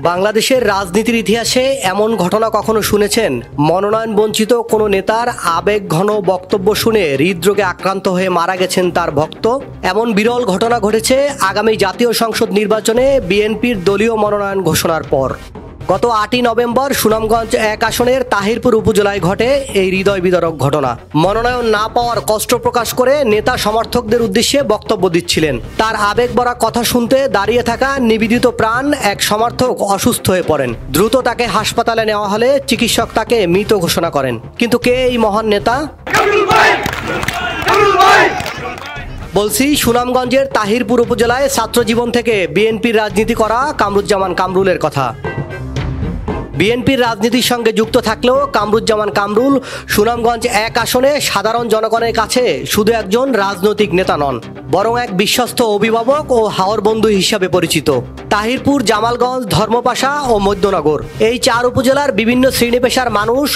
বাংলাদেশের রাজনীতির ইতিহাসে এমন ঘটনা কখনো শুনেছেন? মনোনয়ন বঞ্চিত কোনো নেতার আবেগঘন বক্তব্য শুনে হৃদরোগে আক্রান্ত হয়ে মারা গেছেন তার ভক্ত। এমন বিরল ঘটনা ঘটেছে আগামী জাতীয় সংসদ নির্বাচনে বিএনপির দলীয় মনোনয়ন ঘোষণার পর। গত 8ই নভেম্বর সুনামগঞ্জ 1 আসনের তাহিরপুর উপজেলায় ঘটে এই হৃদয় বিদারক ঘটনা। মনোনয়ন না পাওয়ার কষ্ট প্রকাশ করে নেতা সমর্থকদের উদ্দেশ্যে বক্তব্য দিচ্ছিলেন। তার আবেগভরা কথা শুনতে দাঁড়িয়ে থাকা নিবেদিত প্রাণ এক সমর্থক অসুস্থ হয়ে পড়েন। দ্রুত তাকে হাসপাতালে নেওয়া হলে চিকিৎসক তাকে মৃত ঘোষণা করেন। কিন্তু কে এই মহান নেতা? বলছি সুনামগঞ্জের তাহিরপুর উপজেলায় ছাত্রজীবন থেকে বিএনপির রাজনীতি করা কামরুজ্জামান কামরুলের কথা। বিএনপির রাজনীতির সঙ্গে যুক্ত থাকলেও কামরুজ্জামান কামরুল সুনামগঞ্জ 1 আসনে সাধারণ জনগণের কাছে শুধু একজন রাজনৈতিক নেতা নন, বরং এক বিশ্বস্ত অভিভাবক ও হাওর বন্ধু হিসাবে পরিচিত। তাহিরপুর, জামালগঞ্জ, ধর্মপাশা ও মধ্যনগর এই 4 উপজেলার বিভিন্ন শ্রেণী পেশার মানুষ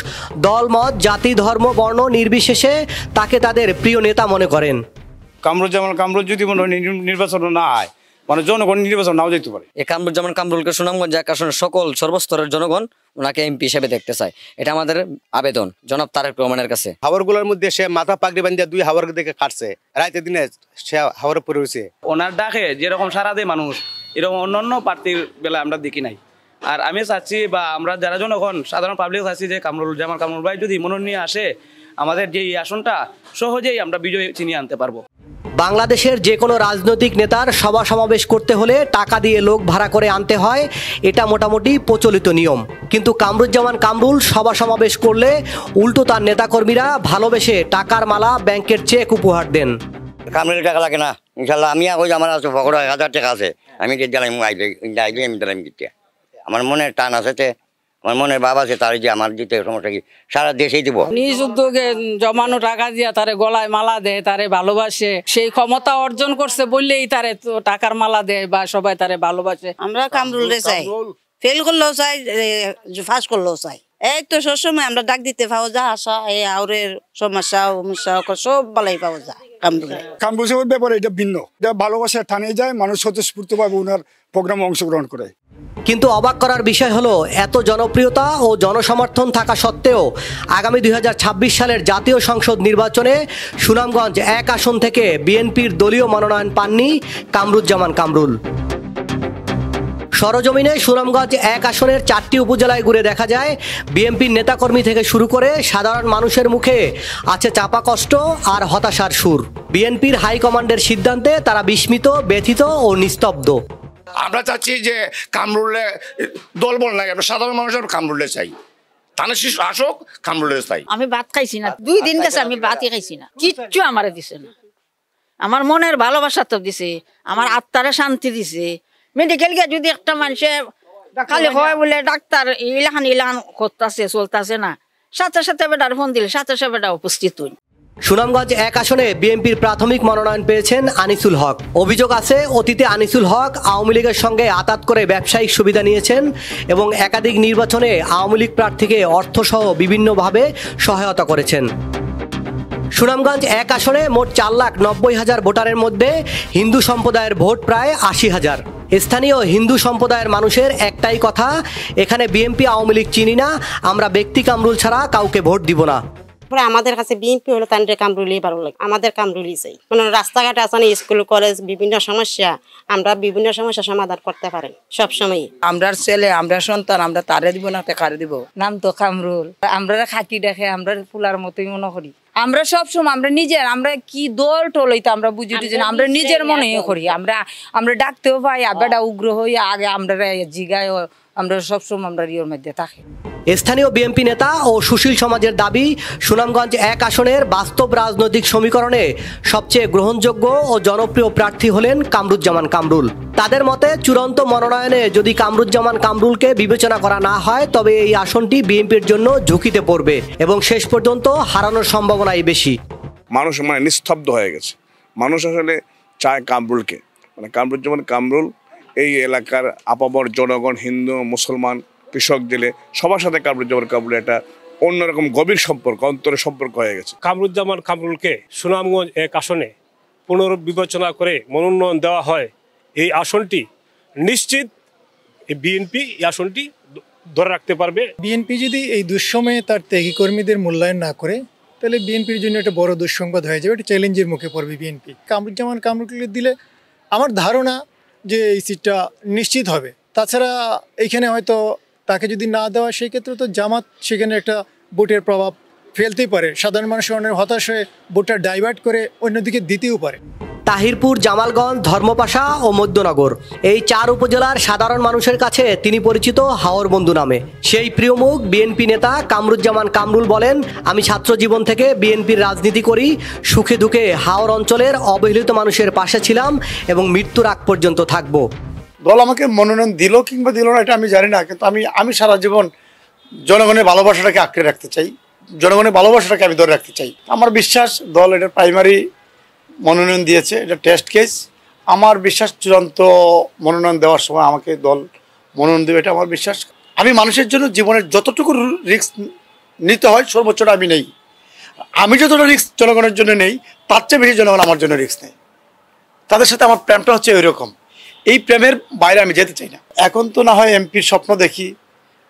দলমত, জাতি, ধর্ম, বর্ণ নির্বিশেষে তাকে তাদের প্রিয় নেতা মনে করেন। কামরুজ্জামান কামরুল যদি নির্বাচন না হয়, মানে জনগণ নির্বাচন নাও যেতে পারে। এই কামরুজ্জামান কামরুলকে সুনামগঞ্জ 1 আসনের সকল সর্বস্তরের জনগণ ওনাকে এমপি হিসেবে দেখতে চায়। এটা আমাদের আবেদন জনাব তারেক রহমানের কাছে। হাওরগুলোর মধ্যে সে মাথা পাগড়ি বান্ধিয়া 2 হাওর দিকে কাটছে, রাতে দিনে সে হাওরে পড়ে রয়েছে। ওনার ডাকে যেরকম সারা দেয় মানুষ, এরকম অন্যান্য প্রার্থীর বেলা আমরা দেখি নাই। আর আমি চাচ্ছি বা আমরা যারা জনগণ সাধারণ পাবলিক চাচ্ছি যে কামরুজ্জামান কামরুল ভাই যদি মনোনয়ন নিয়ে আসে, আমাদের যে এই আসনটা সহজেই আমরা বিজয় ছিনিয়ে আনতে পারবো। বাংলাদেশের যে কোনো রাজনৈতিক নেতার সভা সমাবেশ করতে হলে টাকা দিয়ে লোক ভাড়া করে আনতে হয়, এটা মোটামুটি প্রচলিত নিয়ম। কিন্তু কামরুজ্জামান কামরুল সভা সমাবেশ করলে উল্টো তার নেতাকর্মীরা ভালোবেসে টাকার মালা, ব্যাংকের চেক উপহার দেন। কামরুলের টাকা লাগে না, ইনশাল্লাহ আমি আমার আছে পকেটে 1000 টাকা আছে, আমি আমার মনে টান আছে, আমার মনের ভাব আছে, তার যে আমার দিতে সমস্যা কি সারা দেশেই দিব। নিজ উদ্যোগে জমানো টাকা দিয়া তারে গলায় মালা দেয়, তারে ভালোবাসে, সেই ক্ষমতা অর্জন করছে বললেই তারে তো টাকার মালা দেয় বা সবাই তারে ভালোবাসে। আমরা কামরুলরে চাই, ফেল করলেও চাই, ফাঁস করলেও চাই। এই তো সবসময় আমরা ডাক দিতে পাও যা আসা, এই আউরের সমস্যা সব বালাই পাওয়া যায়। কামরুল সাহেবের ব্যাপারে এটা ভিন্ন, এটা ভালোবাসার টানে যায়, মানুষ স্বতঃস্ফূর্তভাবে ওনার প্রোগ্রামে অংশগ্রহণ করে। কিন্তু অবাক করার বিষয় হলো, এত জনপ্রিয়তা ও জনসমর্থন থাকা সত্ত্বেও আগামী 2026 সালের জাতীয় সংসদ নির্বাচনে সুনামগঞ্জ 1 আসন থেকে বিএনপির দলীয় মনোনয়ন পাননি কামরুজ্জামান কামরুল। সরজমিনে সুনামগঞ্জ 1 আসনের 4টি উপজেলায় ঘুরে দেখা যায়, বিএনপির নেতাকর্মী থেকে শুরু করে সাধারণ মানুষের মুখে আছে চাপা কষ্ট আর হতাশার সুর। বিএনপির হাইকমান্ডের সিদ্ধান্তে তারা বিস্মিত, ব্যথিত ও নিস্তব্ধ। আমরা চাচ্ছি যে কামরুলে দল বল নাই, আমরা সাধারণ মানুষের কামরুলে চাই, তাহলে শিশু আসুক কামরুলে চাই। আমি ভাত খাইছি না, 2 দিন গেছে আমি ভাতই খাইছি না, কিচ্ছু আমারে দিছে না। আমার মনের ভালোবাসা তো দিছে, আমার আত্মারে শান্তি দিছে। মেডিকেল গিয়ে যদি একটা মানুষে খালি হয় বলে ডাক্তার ইলাহান করতেছে চলতেছে না, সাথে সাথে বেটার ফোন দিলে সাথে সাথে বেটা উপস্থিত হই। সুনামগঞ্জ 1 আসনে বিএনপির প্রাথমিক মনোনয়ন পেয়েছেন আনিসুল হক। অভিযোগ আছে, অতীতে আনিসুল হক আওয়ামী লীগের সঙ্গে আতাত করে ব্যবসায়িক সুবিধা নিয়েছেন এবং একাধিক নির্বাচনে আওয়ামী লীগ প্রার্থীকে অর্থসহ বিভিন্নভাবে সহায়তা করেছেন। সুনামগঞ্জ 1 আসনে মোট 4,90,000 ভোটারের মধ্যে হিন্দু সম্প্রদায়ের ভোট প্রায় 80,000। স্থানীয় হিন্দু সম্প্রদায়ের মানুষের একটাই কথা, এখানে বিএনপি আওয়ামী লীগ চিনি না, আমরা ব্যক্তি কামরুল ছাড়া কাউকে ভোট দিব না। আমাদের কাছে বিএনপি হলো তাদের কামরুলই ভালো লাগে, আমাদের কামরুলই চাই। মানে রাস্তাঘাট আছে, স্কুল কলেজ বিভিন্ন সমস্যা, আমরা বিভিন্ন সমস্যা সমাধান করতে পারেন সবসময়। আমরা ছেলে, আমরা সন্তান, আমরা তারে দিব না কারে দিব? নাম তো কামরুল, আমরা খাকি দেখে আমরা ফুলার মতোই মনে করি। আমরা সবসময় আমরা নিজের, আমরা কি দল টলইতে আমরা বুঝি টুঝি না, আমরা নিজের মনে করি। আমরা ডাকতেও পাই, আবেটা উগ্র হই আগে আমরা জিগায়, আমরা সবসময় আমরা ইয়ের মধ্যে থাকি। স্থানীয় বিএনপি নেতা ও সুশীল সমাজের দাবি, সুনামগঞ্জ 1 আসনের বাস্তব রাজনৈতিক সমীকরণে সবচেয়ে গ্রহণযোগ্য ও জনপ্রিয় প্রার্থী হলেন কামরুজ্জামান কামরুল। তাদের মতে চূড়ান্ত মনোনয়নে যদি কামরুজ্জামান কামরুলকে বিবেচনা করা না হয়, তবে এই আসনটি বিএনপির জন্য ঝুঁকিতে পড়বে এবং শেষ পর্যন্ত হারানোর সম্ভাবনাই বেশি। মানুষ নিস্তব্ধ হয়ে গেছে, মানুষ আসলে চায় কামরুলকে, কামরুজ্জামান কামরুল এই এলাকার আপামর জনগণ, হিন্দু, মুসলমান, কৃষক জেলে সবার সাথে কামরুজ্জামান কামরুল একটা অন্যরকম গভীর সম্পর্ক, অন্তরের সম্পর্ক হয়ে গেছে। কামরুজ্জামান কামরুলকে সুনামগঞ্জ 1 আসনে পুনর্বিবেচনা করে মনোনয়ন দেওয়া হয়, এই আসনটি নিশ্চিত এই বিএনপি এই আসনটি ধরে রাখতে পারবে। বিএনপি যদি এই দুঃসময়ে তার ত্যাগী কর্মীদের মূল্যায়ন না করে তাহলে বিএনপির জন্য একটা বড় দুঃসংবাদ হয়ে যাবে, একটা চ্যালেঞ্জের মুখে পড়বে বিএনপি। কামরুজ্জামান কামরুলকে দিলে আমার ধারণা যে এই সিটটা নিশ্চিত হবে। তাছাড়া এইখানে হয়তো তাকে যদি না দেওয়া সেই ক্ষেত্রে তো জামাত সেখানে একটা ভোটের প্রভাব ফেলতেই পারে, সাধারণ মানুষের অনেক হতাশ হয়ে ভোটটা ডাইভার্ট করে অন্যদিকে দিতেও পারে। তাহিরপুর, জামালগঞ্জ, ধর্মপাশা ও মধ্যনগর এই 4 উপজেলার সাধারণ মানুষের কাছে তিনি পরিচিত হাওর বন্ধু নামে। সেই প্রিয় মুখ বিএনপি নেতা কামরুজ্জামান কামরুল বলেন, আমি ছাত্র জীবন থেকে বিএনপির রাজনীতি করি, সুখে দুঃখে হাওর অঞ্চলের অবহেলিত মানুষের পাশে ছিলাম এবং মৃত্যুর আগ পর্যন্ত থাকব। দল আমাকে মনোনয়ন দিল কিংবা দিল না এটা আমি জানি না, কিন্তু আমি সারা জীবন জনগণের ভালোবাসাটাকে আঁকড়ে রাখতে চাই, জনগণের ভালোবাসাটাকে আমি ধরে রাখতে চাই। আমার বিশ্বাস দল এটা প্রাইমারি মনোনয়ন দিয়েছে, এটা টেস্ট কেস। আমার বিশ্বাস চূড়ান্ত মনোনয়ন দেওয়ার সময় আমাকে দল মনোনয়ন দেবে, এটা আমার বিশ্বাস। আমি মানুষের জন্য জীবনের যতটুকু রিস্ক নিতে হয় সর্বোচ্চটা আমি নেই। আমি যতটা রিস্ক জনগণের জন্য নেই তার চেয়ে বেশি জনগণ আমার জন্য রিস্ক নেই। তাদের সাথে আমার প্রেমটা হচ্ছে ওই রকম, এই প্রেমের বাইরে আমি যেতে চাই না। এখন তো না হয় এমপির স্বপ্ন দেখি,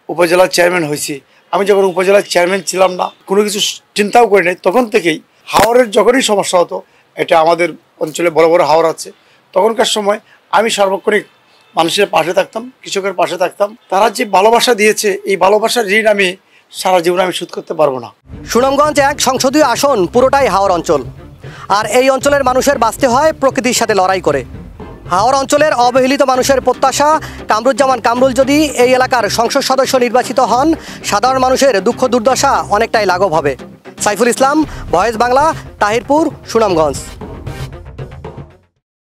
উপজেলার চেয়ারম্যান হয়েছি। আমি যখন উপজেলার চেয়ারম্যান ছিলাম না, কোনো কিছু চিন্তাও করি নাই, তখন থেকেই হাওরের যখনই সমস্যা হতো, এটা আমাদের অঞ্চলে বড় বড় হাওর আছে, তখনকার সময় আমি সার্বক্ষণিক মানুষের পাশে থাকতাম, কৃষকের পাশে থাকতাম। তারা যে ভালোবাসা দিয়েছে, এই ভালোবাসার ঋণ আমি সারা জীবনে আমি শোধ করতে পারবো না। সুনামগঞ্জ 1 সংসদীয় আসন পুরোটাই হাওর অঞ্চল, আর এই অঞ্চলের মানুষের বাঁচতে হয় প্রকৃতির সাথে লড়াই করে। হাওর অঞ্চলের অবহেলিত মানুষের প্রত্যাশা, কামরুজ্জামান কামরুল যদি এই এলাকার সংসদ সদস্য নির্বাচিত হন, সাধারণ মানুষের দুঃখ দুর্দশা অনেকটাই লাঘব হবে। সাইফুল ইসলাম, ভয়েস বাংলা, তাহিরপুর, সুনামগঞ্জ।